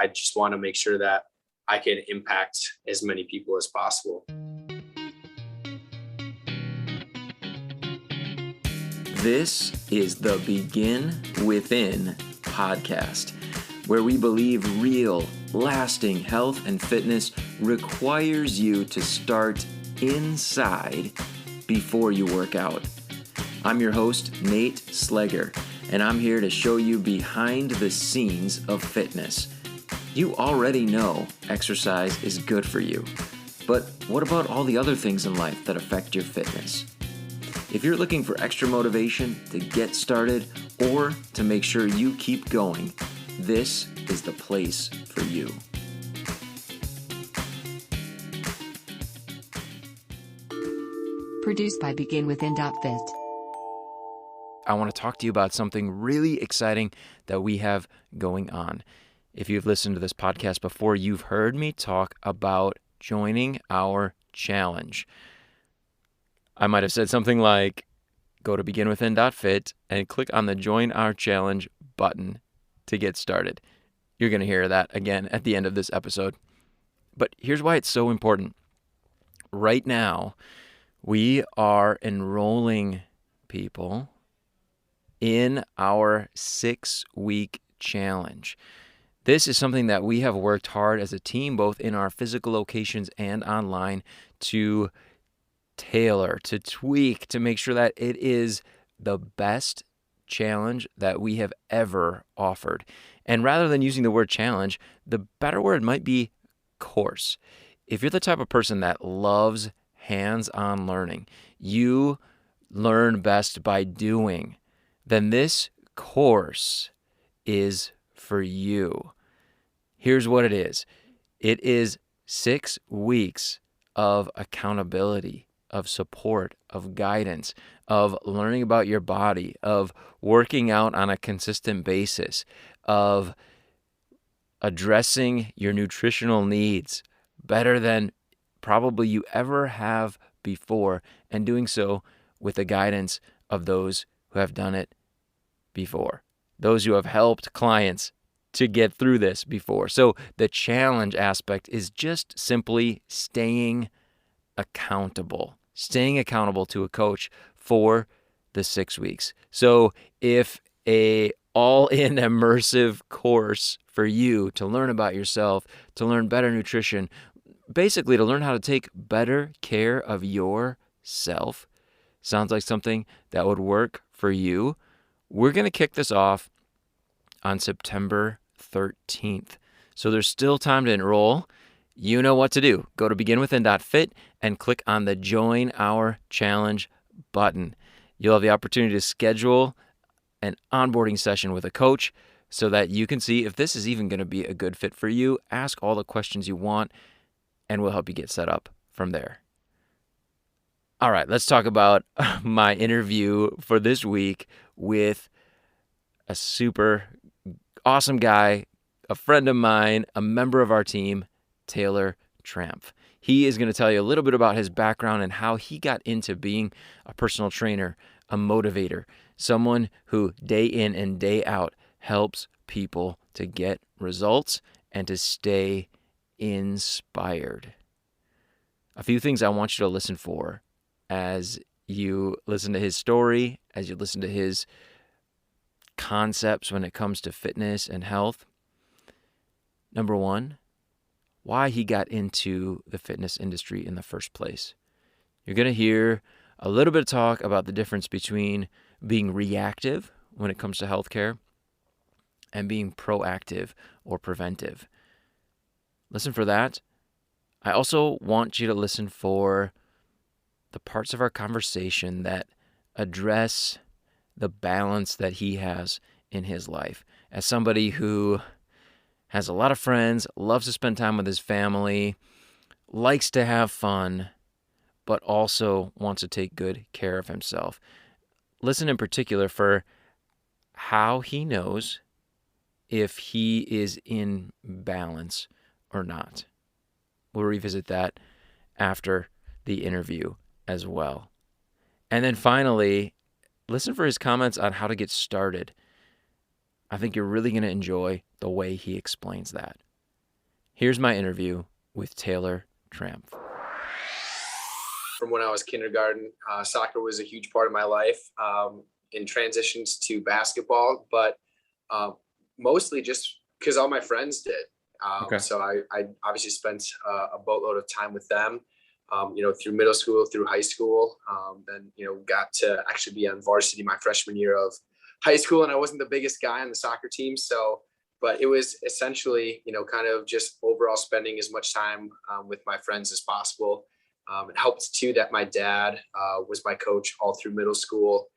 I just want to make sure that I can impact as many people as possible. This is the Begin Within podcast, where we believe real, lasting health and fitness requires you to start inside before you work out. I'm your host, Nate Slegger, and I'm here to show you behind the scenes of fitness. You already know exercise is good for you, but what about all the other things in life that affect your fitness? If you're looking for extra motivation to get started or to make sure you keep going, this is the place for you. Produced by BeginWithin.fit. I want to talk to you about something really exciting that we have going on. If you've listened to this podcast before, you've heard me talk about joining our challenge. I might have said something like, go to beginwithin.fit and click on the Join Our Challenge button to get started. You're going to hear that again at the end of this episode. But here's why it's so important. Right now, we are enrolling people in our 6-week challenge. This is something that we have worked hard as a team, both in our physical locations and online, to tailor, to tweak, to make sure that it is the best challenge that we have ever offered. And rather than using the word challenge, the better word might be course. If you're the type of person that loves hands-on learning, you learn best by doing, then this course is for you. Here's what it is. It is 6 weeks of accountability, of support, of guidance, of learning about your body, of working out on a consistent basis, of addressing your nutritional needs better than probably you ever have before, and doing so with the guidance of those who have done it before, those who have helped clients to get through this before. So the challenge aspect is just simply staying accountable to a coach for the 6 weeks. So if a all-in immersive course for you to learn about yourself, to learn better nutrition, basically to learn how to take better care of yourself, sounds like something that would work for you, we're going to kick this off on September 13th. So there's still time to enroll. You know what to do. Go to beginwithin.fit and click on the Join Our Challenge button. You'll have the opportunity to schedule an onboarding session with a coach so that you can see if this is even going to be a good fit for you. Ask all the questions you want, and we'll help you get set up from there. All right, let's talk about my interview for this week with a super awesome guy, a friend of mine, a member of our team, Taylor Trampf. He is going to tell you a little bit about his background and how he got into being a personal trainer, a motivator, someone who day in and day out helps people to get results and to stay inspired. A few things I want you to listen for as you listen to his story, as you listen to his concepts when it comes to fitness and health. Number one, why he got into the fitness industry in the first place. You're going to hear a little bit of talk about the difference between being reactive when it comes to healthcare and being proactive or preventive. Listen for that. I also want you to listen for the parts of our conversation that address the balance that he has in his life. As somebody who has a lot of friends, loves to spend time with his family, likes to have fun, but also wants to take good care of himself. Listen in particular for how he knows if he is in balance or not. We'll revisit that after the interview as well. And then finally, listen for his comments on how to get started. I think you're really going to enjoy the way he explains that. Here's my interview with Taylor Trampf. From when I was kindergarten, soccer was a huge part of my life, in transitions to basketball, but mostly just because all my friends did. Okay. So I obviously spent a boatload of time with them, through middle school, through high school. Then, got to actually be on varsity my freshman year of high school, and I wasn't the biggest guy on the soccer team. So, but it was essentially, kind of just overall spending as much time with my friends as possible. It helped too that my dad was my coach all through middle school,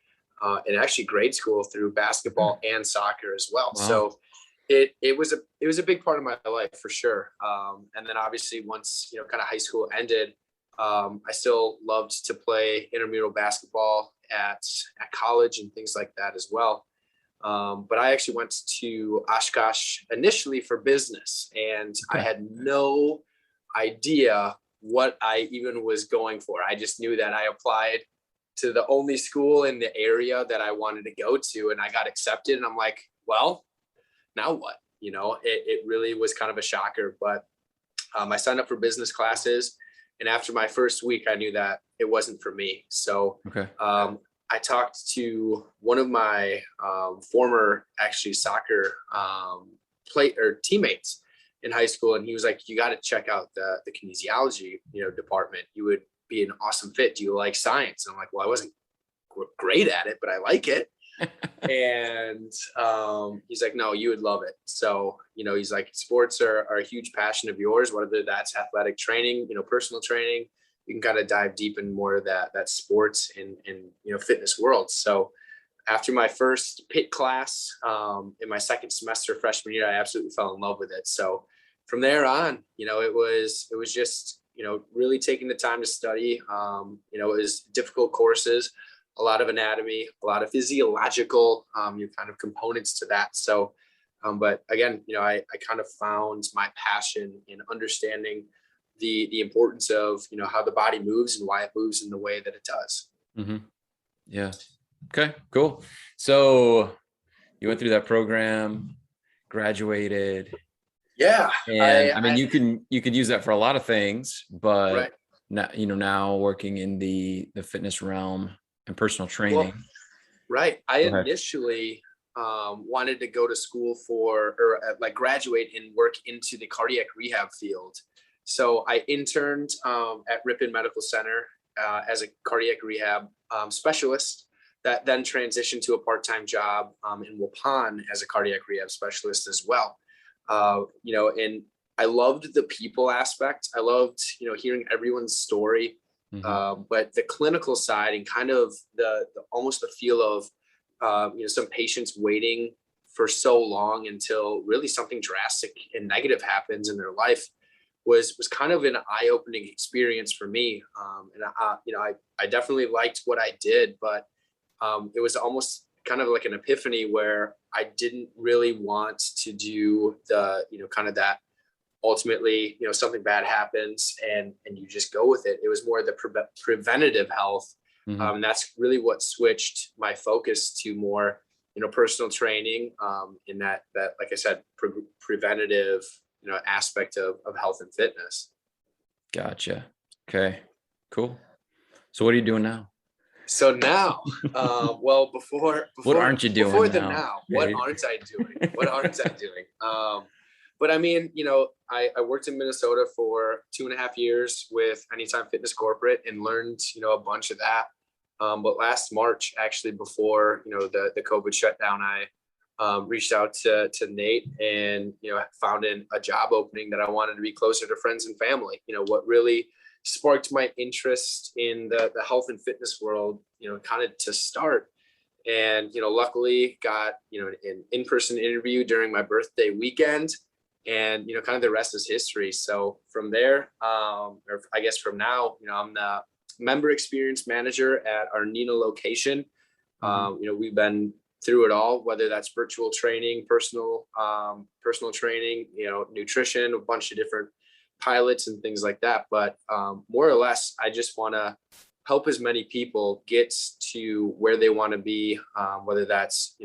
and actually grade school through basketball and soccer as well. Wow. So it was a big part of my life for sure. And then obviously once, kind of high school ended, I still loved to play intramural basketball at college and things like that as well. But I actually went to Oshkosh initially for business, and I had no idea what I even was going for. I just knew that I applied to the only school in the area that I wanted to go to, and I got accepted. And I'm like, well, now what? It really was kind of a shocker, but I signed up for business classes. And after my first week, I knew that it wasn't for me. So I talked to one of my former actually soccer teammates in high school, and he was like, you got to check out the kinesiology department. You would be an awesome fit. Do you like science? And I'm like, well, I wasn't great at it, but I like it. And he's like, no, you would love it. So he's like, sports are a huge passion of yours, whether that's athletic training, personal training. You can kind of dive deep in more of that sports and fitness world. So after my first PIT class, in my second semester freshman year, I absolutely fell in love with it. So from there on, it was just, really taking the time to study. It was difficult courses, a lot of anatomy, a lot of physiological, kind of components to that. So, but again, I kind of found my passion in understanding the importance of, how the body moves and why it moves in the way that it does. Mm-hmm. Yeah. Okay, cool. So you went through that program, graduated. Yeah. And I mean, you could use that for a lot of things, but right. now working in the fitness realm and personal training. Well, right. I initially wanted to go to school graduate and work into the cardiac rehab field. So I interned at Ripon Medical Center as a cardiac rehab specialist. That then transitioned to a part-time job in Waupun as a cardiac rehab specialist as well. And I loved the people aspect. I loved, hearing everyone's story. Mm-hmm. But the clinical side and kind of the almost the feel of, some patients waiting for so long until really something drastic and negative happens in their life was kind of an eye-opening experience for me. And I definitely liked what I did, but it was almost kind of like an epiphany where I didn't really want to do the, kind of that ultimately, something bad happens and you just go with it. It was more the preventative health. Mm-hmm. That's really what switched my focus to more, personal training in that, like I said, preventative, aspect of health and fitness. Gotcha. Okay, cool. So what are you doing now? So now, well, before what aren't you doing before now? the now, what aren't I doing? What aren't I doing? But I mean, I worked in Minnesota for 2.5 years with Anytime Fitness Corporate and learned, a bunch of that. But last March, actually, before, the COVID shutdown, I reached out to Nate and, found a job opening that I wanted to be closer to friends and family. What really sparked my interest in the health and fitness world, kind of to start. And, luckily got, an in-person interview during my birthday weekend. And, kind of the rest is history. So from there, or I guess from now, I'm the member experience manager at our Neenah location. Mm-hmm. We've been through it all, whether that's virtual training, personal training, nutrition, a bunch of different pilots and things like that. But more or less, I just want to help as many people get to where they want to be, whether that's,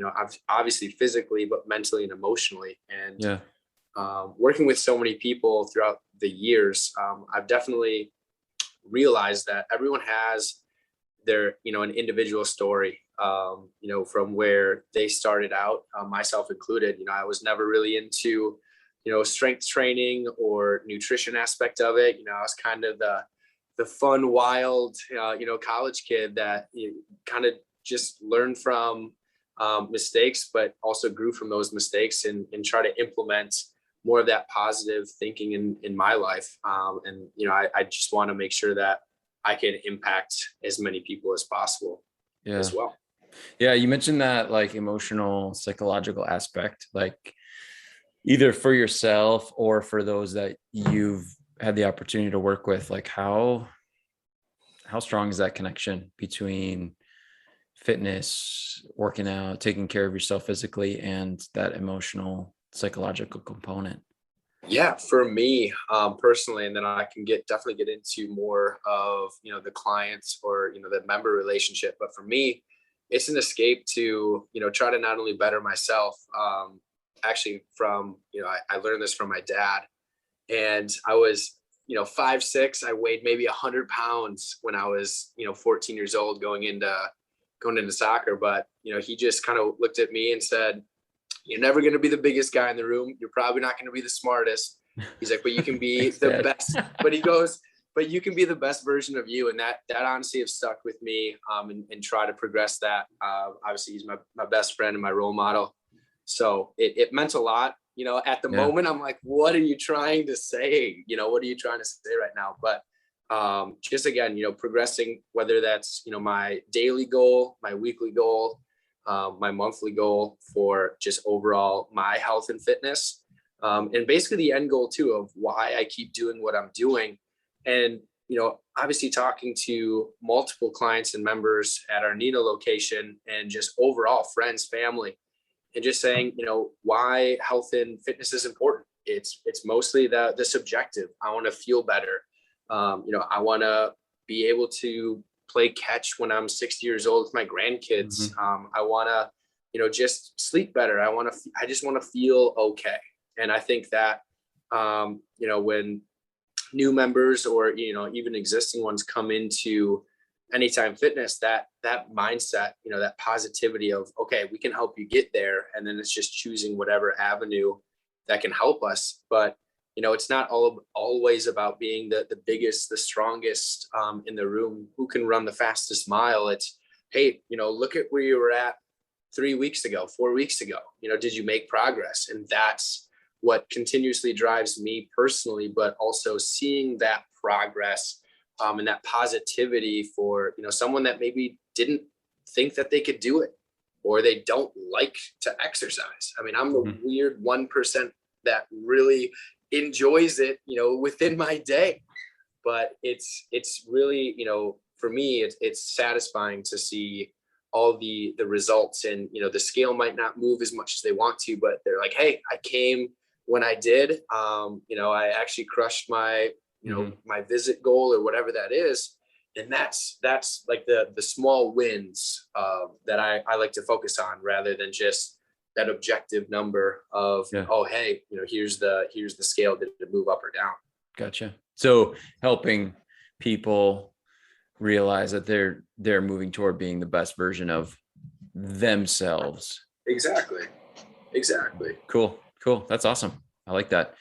obviously physically, but mentally and emotionally. And, working with so many people throughout the years, I've definitely realized that everyone has their, an individual story, from where they started out, myself included. I was never really into, strength training or nutrition aspect of it. I was kind of the fun, wild, college kid that kind of just learned from mistakes, but also grew from those mistakes and try to implement more of that positive thinking in my life. I just want to make sure that I can impact as many people as possible as well. Yeah. You mentioned that like emotional, psychological aspect, like either for yourself or for those that you've had the opportunity to work with. Like how strong is that connection between fitness, working out, taking care of yourself physically, and that emotional, psychological component? Yeah, for me personally, and then I can definitely get into more of the clients or the member relationship. But for me, it's an escape to try to not only better myself. Actually, from I learned this from my dad, and I was 5'6". I weighed maybe 100 pounds when I was 14 years old, going into soccer. But he just kind of looked at me and said, "You're never going to be the biggest guy in the room. You're probably not going to be the smartest." He's like, "But you can be the best." But he goes, "But you can be the best version of you." And that honestly have stuck with me, and try to progress that. Obviously, he's my best friend and my role model. So it meant a lot. At the moment, I'm like, what are you trying to say? What are you trying to say right now? But just again, progressing, whether that's, my daily goal, my weekly goal, my monthly goal for just overall my health and fitness. And basically the end goal too of why I keep doing what I'm doing. And, obviously talking to multiple clients and members at our Nina location and just overall friends, family, and just saying, why health and fitness is important. It's mostly the subjective. I want to feel better. I want to be able to play catch when I'm 60 years old with my grandkids. I want to, just sleep better. I just want to feel okay. And I think that, when new members or, even existing ones come into Anytime Fitness, that mindset, that positivity of, okay, we can help you get there. And then it's just choosing whatever avenue that can help us. But, it's not always about being the biggest, the strongest in the room, who can run the fastest mile. It's, hey, look at where you were at 3 weeks ago, 4 weeks ago. Did you make progress? And that's what continuously drives me personally, but also seeing that progress and that positivity for, someone that maybe didn't think that they could do it, or they don't like to exercise. I mean, I'm the weird 1% that really enjoys it, within my day. But it's really, for me, it's satisfying to see all the results. And, the scale might not move as much as they want to, but they're like, hey, I came when I did. I actually crushed my my visit goal or whatever that is. And that's like the small wins that I like to focus on, rather than just that objective number of, oh, hey, here's the scale. Did it move up or down? Gotcha. So helping people realize that they're moving toward being the best version of themselves. Exactly. Cool. That's awesome. I like that.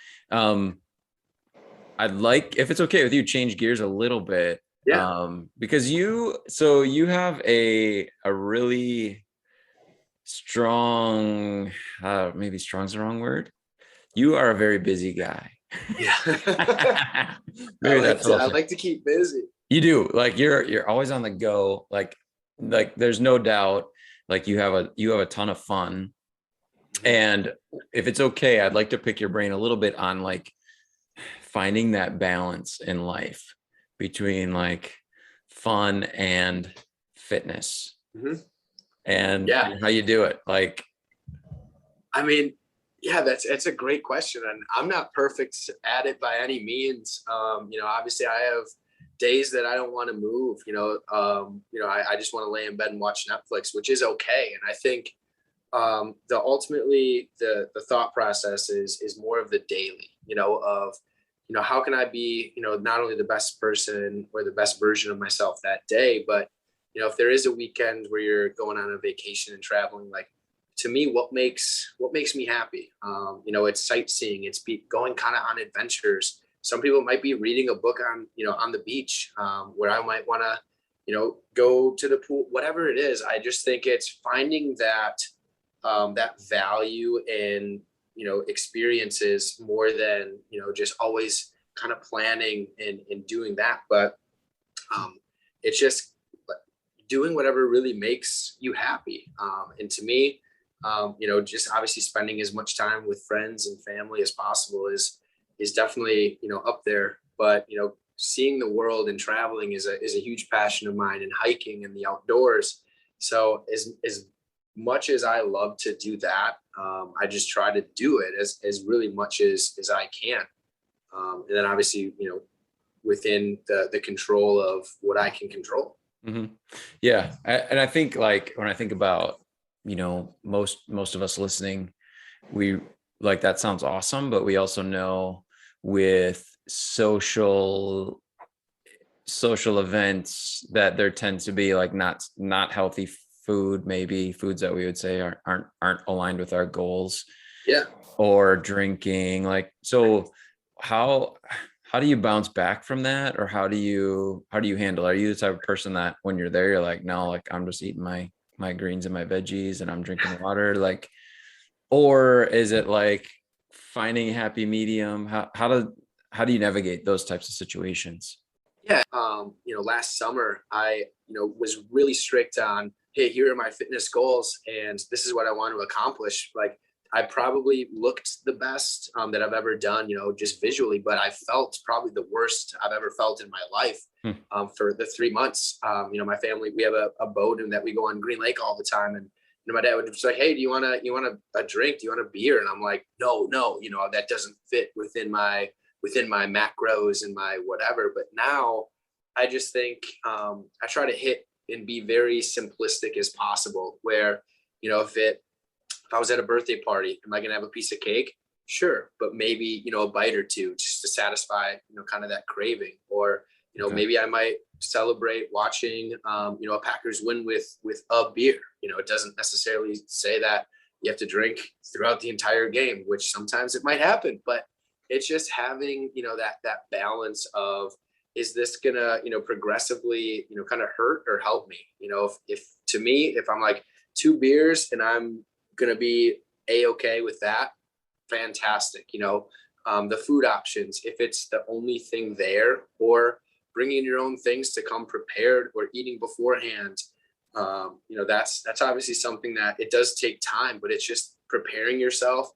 I'd like, if it's okay with you, change gears a little bit. Because you have a really strong, maybe strong's the wrong word. You are a very busy guy. Yeah. I like to keep busy. You do. Like you're always on the go. Like there's no doubt, like you have a ton of fun. And if it's okay, I'd like to pick your brain a little bit on like finding that balance in life between like fun and fitness, and how you do it. Like, I mean, it's a great question. And I'm not perfect at it by any means. Obviously I have days that I don't want to move, I just want to lay in bed and watch Netflix, which is okay. And I think The ultimately the thought process is more of the daily, of, how can I be, not only the best person or the best version of myself that day, but, if there is a weekend where you're going on a vacation and traveling, like, to me, what makes me happy? It's sightseeing, it's going kind of on adventures. Some people might be reading a book on, on the beach, where I might want to, go to the pool, whatever it is. I just think it's finding that value in, experiences more than, just always kind of planning and doing that. But it's just doing whatever really makes you happy. And to me, just obviously spending as much time with friends and family as possible is definitely, up there. But, seeing the world and traveling is a huge passion of mine, and hiking and the outdoors. So as much as I love to do that, I just try to do it as really much as I can. And then obviously, within the control of what I can control. Mm-hmm. Yeah. And I think, like, when I think about, most of us listening, we like, that sounds awesome, but we also know with social events that there tends to be like not healthy food, maybe foods that we would say aren't aligned with our goals. Yeah. Or drinking, like, so how do you bounce back from that, or how do you handle? Are you the type of person that when you're there, you're like, no, like, I'm just eating my greens and my veggies and I'm drinking water, like, or is it like finding a happy medium? How do you navigate those types of situations? Yeah. Last summer I, was really strict on, hey, here are my fitness goals and this is what I want to accomplish. Like, I probably looked the best that I've ever done, just visually, but I felt probably the worst I've ever felt in my life for the 3 months. My family, we have a boat and that we go on Green Lake all the time. And, my dad would just like, hey, do you want a drink? Do you want a beer? And I'm like, no, that doesn't fit within my macros and my whatever. But now I just think I try to hit and be very simplistic as possible, where, if I was at a birthday party, am I going to have a piece of cake? Sure. But maybe, a bite or two just to satisfy, kind of that craving. Or, Okay. maybe I might celebrate watching, a Packers win with a beer. It doesn't necessarily say that you have to drink throughout the entire game, which sometimes it might happen, but it's just having, that balance of, is this gonna, progressively, kind of hurt or help me? If to me, if I'm like 2 beers and I'm gonna be a-okay with that, fantastic. The food options, if it's the only thing there, or bringing your own things to come prepared, or eating beforehand, that's obviously something that it does take time, but it's just preparing yourself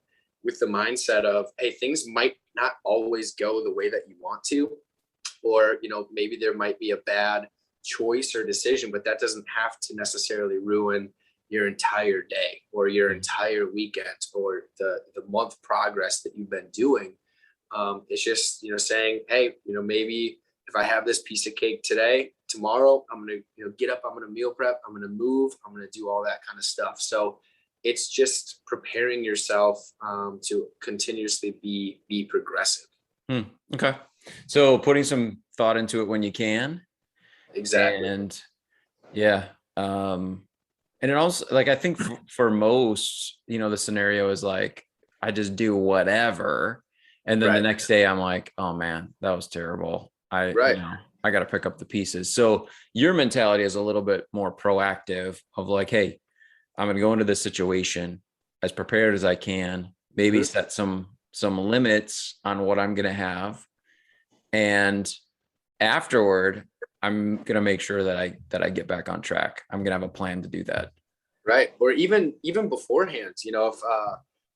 with the mindset of, hey, things might not always go the way that you want to, or, maybe there might be a bad choice or decision, but that doesn't have to necessarily ruin your entire day or your entire weekend or the month progress that you've been doing. It's just, saying, hey, maybe if I have this piece of cake today, tomorrow I'm going to, get up, I'm going to meal prep, I'm going to move, I'm going to do all that kind of stuff. So it's just preparing yourself to continuously be progressive. Okay. So putting some thought into it when you can. Exactly. And yeah. And it also, like, I think for most, the scenario is like, I just do whatever. And then the Right. next day I'm like, oh man, that was terrible. Right. I got to pick up the pieces. So your mentality is a little bit more proactive of like, hey, I'm going to go into this situation as prepared as I can, maybe set some limits on what I'm going to have. And afterward, I'm going to make sure that I get back on track. I'm going to have a plan to do that. Right. Or even beforehand, if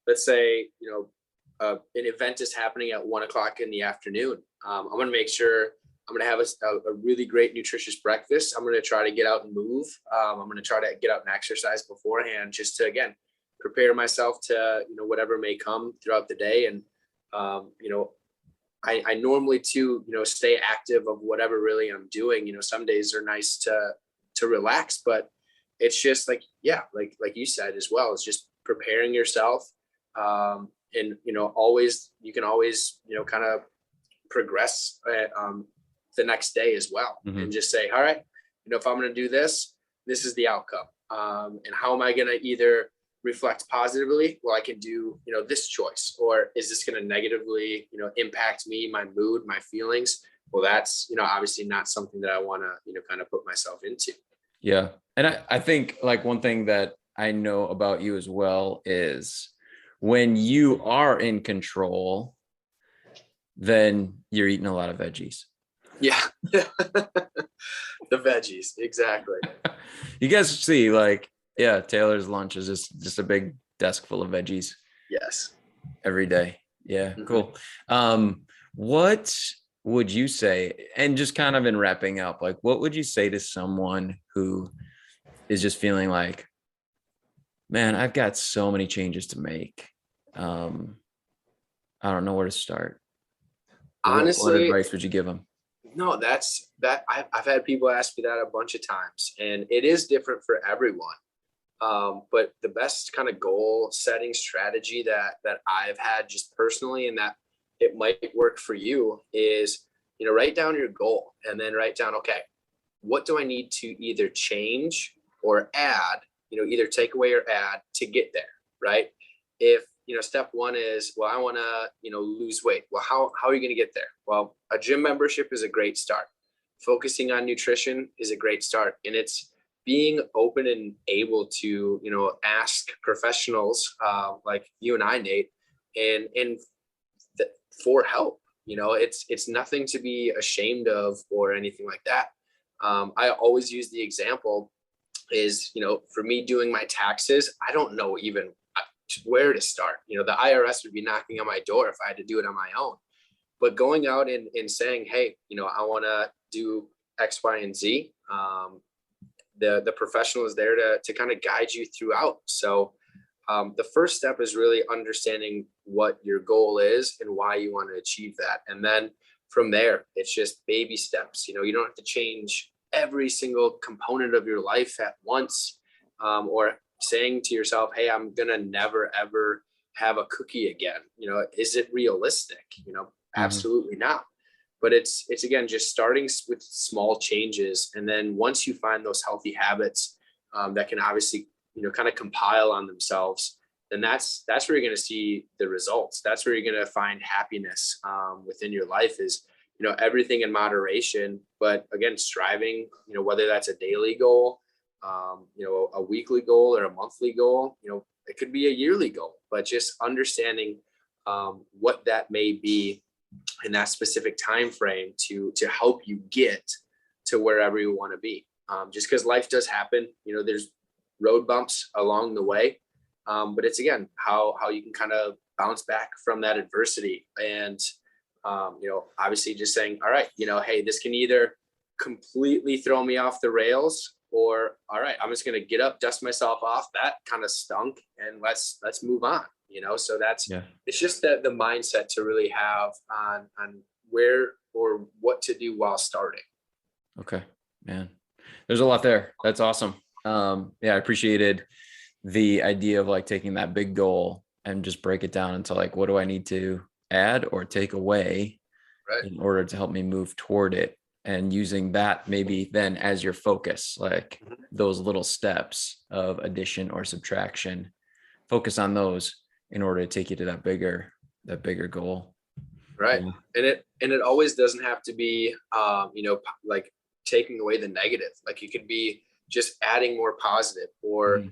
let's say, an event is happening at 1 o'clock in the afternoon, I'm going to make sure I'm going to have a really great nutritious breakfast. I'm going to try to get out and move. I'm going to try to get out and exercise beforehand, just to, again, prepare myself to, whatever may come throughout the day. And, I normally too, stay active of whatever really I'm doing. Some days are nice to relax, but it's just like, yeah, like you said as well, it's just preparing yourself. And, you can always, kind of progress the next day as well. And just say, all right, if I'm going to do this, this is the outcome. And how am I going to either reflect positively? Well, I can do, this choice, or is this going to negatively, impact me, my mood, my feelings? Well, that's, obviously not something that I want to, kind of put myself into. Yeah. And I think like one thing that I know about you as well is when you are in control, then you're eating a lot of veggies. Yeah. The veggies. Exactly. You guys see like, yeah, Taylor's lunch is just a big desk full of veggies. Yes. Every day. Yeah. Cool. What would you say, and just kind of in wrapping up, like what would you say to someone who is just feeling like, man, I've got so many changes to make. I don't know where to start. Honestly, what advice would you give them? No, I've had people ask me that a bunch of times, and it is different for everyone. But the best kind of goal setting strategy that I've had just personally, and that it might work for you, is, write down your goal and then write down, okay, what do I need to either change or add, either take away or add to get there, right? If, step one is, well, I want to, lose weight. Well, how are you going to get there? Well, a gym membership is a great start. Focusing on nutrition is a great start. And it's being open and able to, ask professionals like you and I, Nate, and for help. It's nothing to be ashamed of or anything like that. I always use the example is, for me doing my taxes, I don't know even where to start. The IRS would be knocking on my door if I had to do it on my own. But going out and saying, hey, I want to do X, Y, and Z. The professional is there to kind of guide you throughout. So the first step is really understanding what your goal is and why you want to achieve that. And then from there, it's just baby steps. You don't have to change every single component of your life at once, or saying to yourself, hey, I'm going to never, ever have a cookie again. Is it realistic? Absolutely not. But it's again, just starting with small changes. And then once you find those healthy habits that can obviously, kind of compile on themselves, then that's where you're going to see the results. That's where you're going to find happiness within your life is, everything in moderation, but again, striving, whether that's a daily goal, a weekly goal or a monthly goal, it could be a yearly goal, but just understanding what that may be in that specific time frame to help you get to wherever you want to be. Just because life does happen, there's road bumps along the way, but it's again how you can kind of bounce back from that adversity. And obviously just saying, all right, hey, this can either completely throw me off the rails, or all right, I'm just going to get up, dust myself off. That kind of stunk, and let's move on. So it's just the mindset to really have on where or what to do while starting. Okay, man, there's a lot there. That's awesome. I appreciated the idea of like taking that big goal and just break it down into like, what do I need to add or take away in order to help me move toward it, and using that maybe then as your focus, like those little steps of addition or subtraction, focus on those in order to take you to that bigger goal. Right. Yeah. And it always doesn't have to be, like taking away the negative. Like it could be just adding more positive, or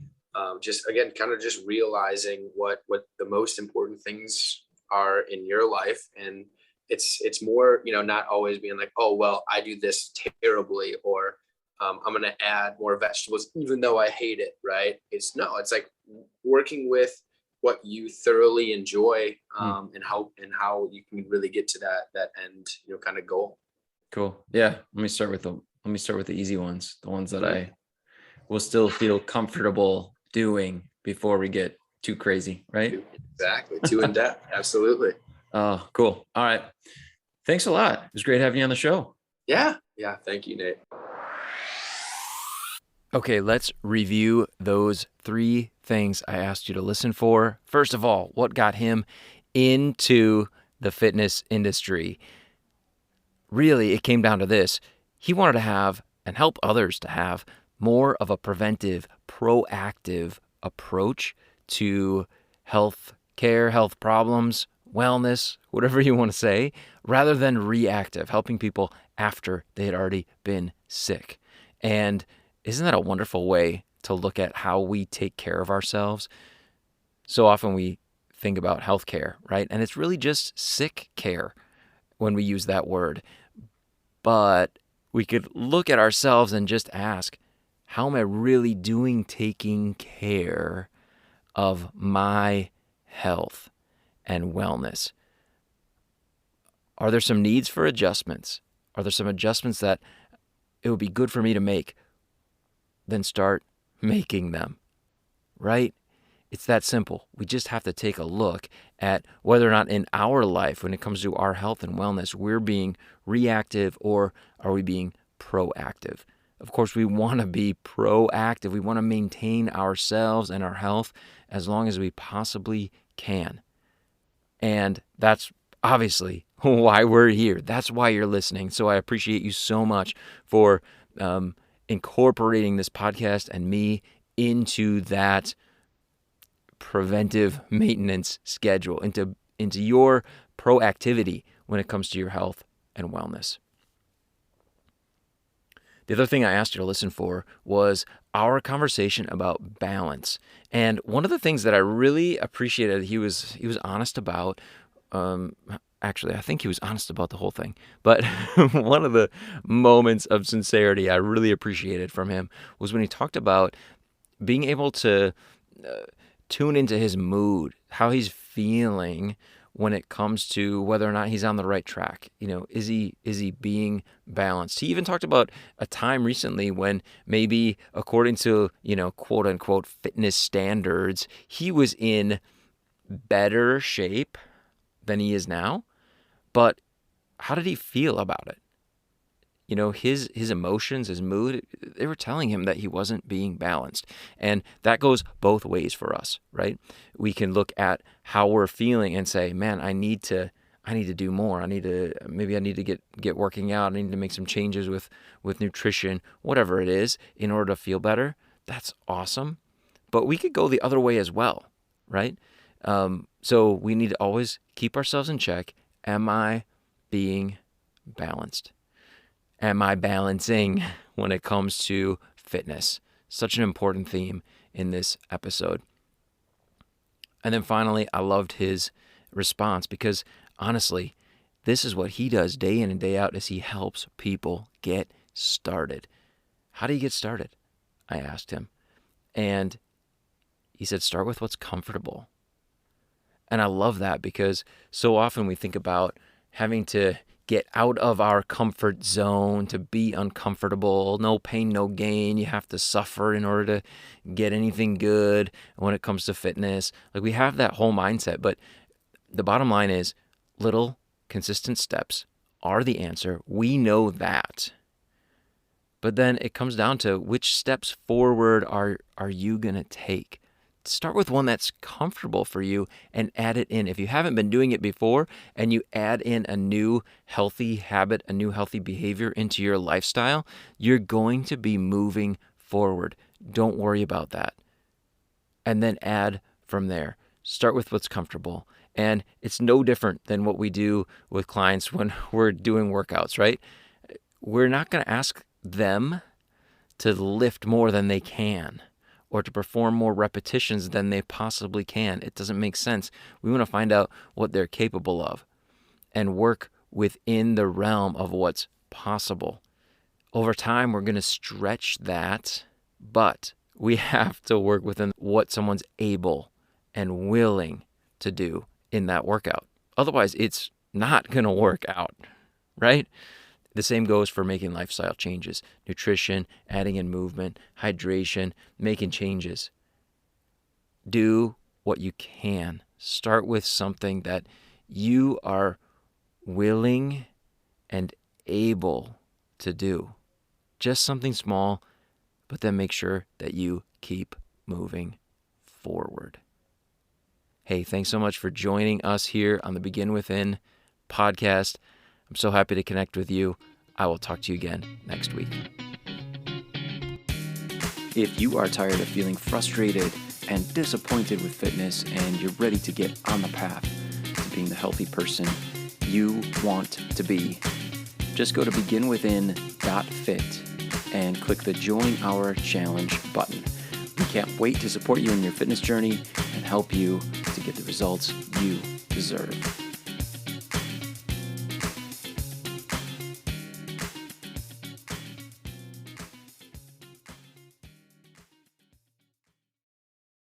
just, again, kind of just realizing what the most important things are in your life. And it's more, not always being like, oh, well, I do this terribly, or I'm going to add more vegetables, even though I hate it. Right. It's like working with what you thoroughly enjoy, and how you can really get to that end, kind of goal. Cool. Yeah. Let me start with the easy ones, the ones that I will still feel comfortable doing before we get too crazy. Right. Exactly. Too in depth. Absolutely. Oh, cool. All right. Thanks a lot. It was great having you on the show. Yeah. Yeah. Thank you, Nate. Okay, let's review those 3 things I asked you to listen for. First of all, what got him into the fitness industry? Really, it came down to this. He wanted to have and help others to have more of a preventive, proactive approach to health care, health problems, wellness, whatever you want to say, rather than reactive, helping people after they had already been sick. And isn't that a wonderful way to look at how we take care of ourselves? So often we think about healthcare, right? And it's really just sick care when we use that word. But we could look at ourselves and just ask, how am I really doing taking care of my health and wellness? Are there some needs for adjustments? Are there some adjustments that it would be good for me to make? Then start making them, right? It's that simple. We just have to take a look at whether or not in our life, when it comes to our health and wellness, we're being reactive or are we being proactive? Of course, we want to be proactive. We want to maintain ourselves and our health as long as we possibly can. And that's obviously why we're here. That's why you're listening. So I appreciate you so much for incorporating this podcast and me into that preventive maintenance schedule, into your proactivity when it comes to your health and wellness. The other thing I asked you to listen for was our conversation about balance. And one of the things that I really appreciated he was honest about, actually, I think he was honest about the whole thing, but one of the moments of sincerity I really appreciated from him was when he talked about being able to tune into his mood, how he's feeling when it comes to whether or not he's on the right track. Is he being balanced? He even talked about a time recently when maybe according to, quote unquote fitness standards, he was in better shape than he is now. But how did he feel about it? His emotions, his mood, they were telling him that he wasn't being balanced. And that goes both ways for us, right? We can look at how we're feeling and say, man, I need to do more. Maybe I need to get working out. I need to make some changes with nutrition, whatever it is, in order to feel better. That's awesome. But we could go the other way as well, right? So we need to always keep ourselves in check. Am I being balanced? Am I balancing when it comes to fitness? Such an important theme in this episode. And then finally, I loved his response because honestly, this is what he does day in and day out is he helps people get started. How do you get started? I asked him. And he said, start with what's comfortable. And I love that because so often we think about having to get out of our comfort zone, to be uncomfortable, no pain, no gain. You have to suffer in order to get anything good when it comes to fitness. Like we have that whole mindset, but the bottom line is little consistent steps are the answer. We know that. But then it comes down to which steps forward are you going to take? Start with one that's comfortable for you and add it in. If you haven't been doing it before and you add in a new healthy habit, a new healthy behavior into your lifestyle, you're going to be moving forward. Don't worry about that. And then add from there. Start with what's comfortable. And it's no different than what we do with clients when we're doing workouts, right? We're not going to ask them to lift more than they can, or to perform more repetitions than they possibly can. It doesn't make sense. We want to find out what they're capable of and work within the realm of what's possible. Over time, we're going to stretch that, but we have to work within what someone's able and willing to do in that workout. Otherwise, it's not going to work out, right? The same goes for making lifestyle changes, nutrition, adding in movement, hydration, making changes. Do what you can. Start with something that you are willing and able to do. Just something small, but then make sure that you keep moving forward. Hey, thanks so much for joining us here on the Begin Within podcast. I'm so happy to connect with you. I will talk to you again next week. If you are tired of feeling frustrated and disappointed with fitness and you're ready to get on the path to being the healthy person you want to be, just go to beginwithin.fit and click the Join Our Challenge button. We can't wait to support you in your fitness journey and help you to get the results you deserve.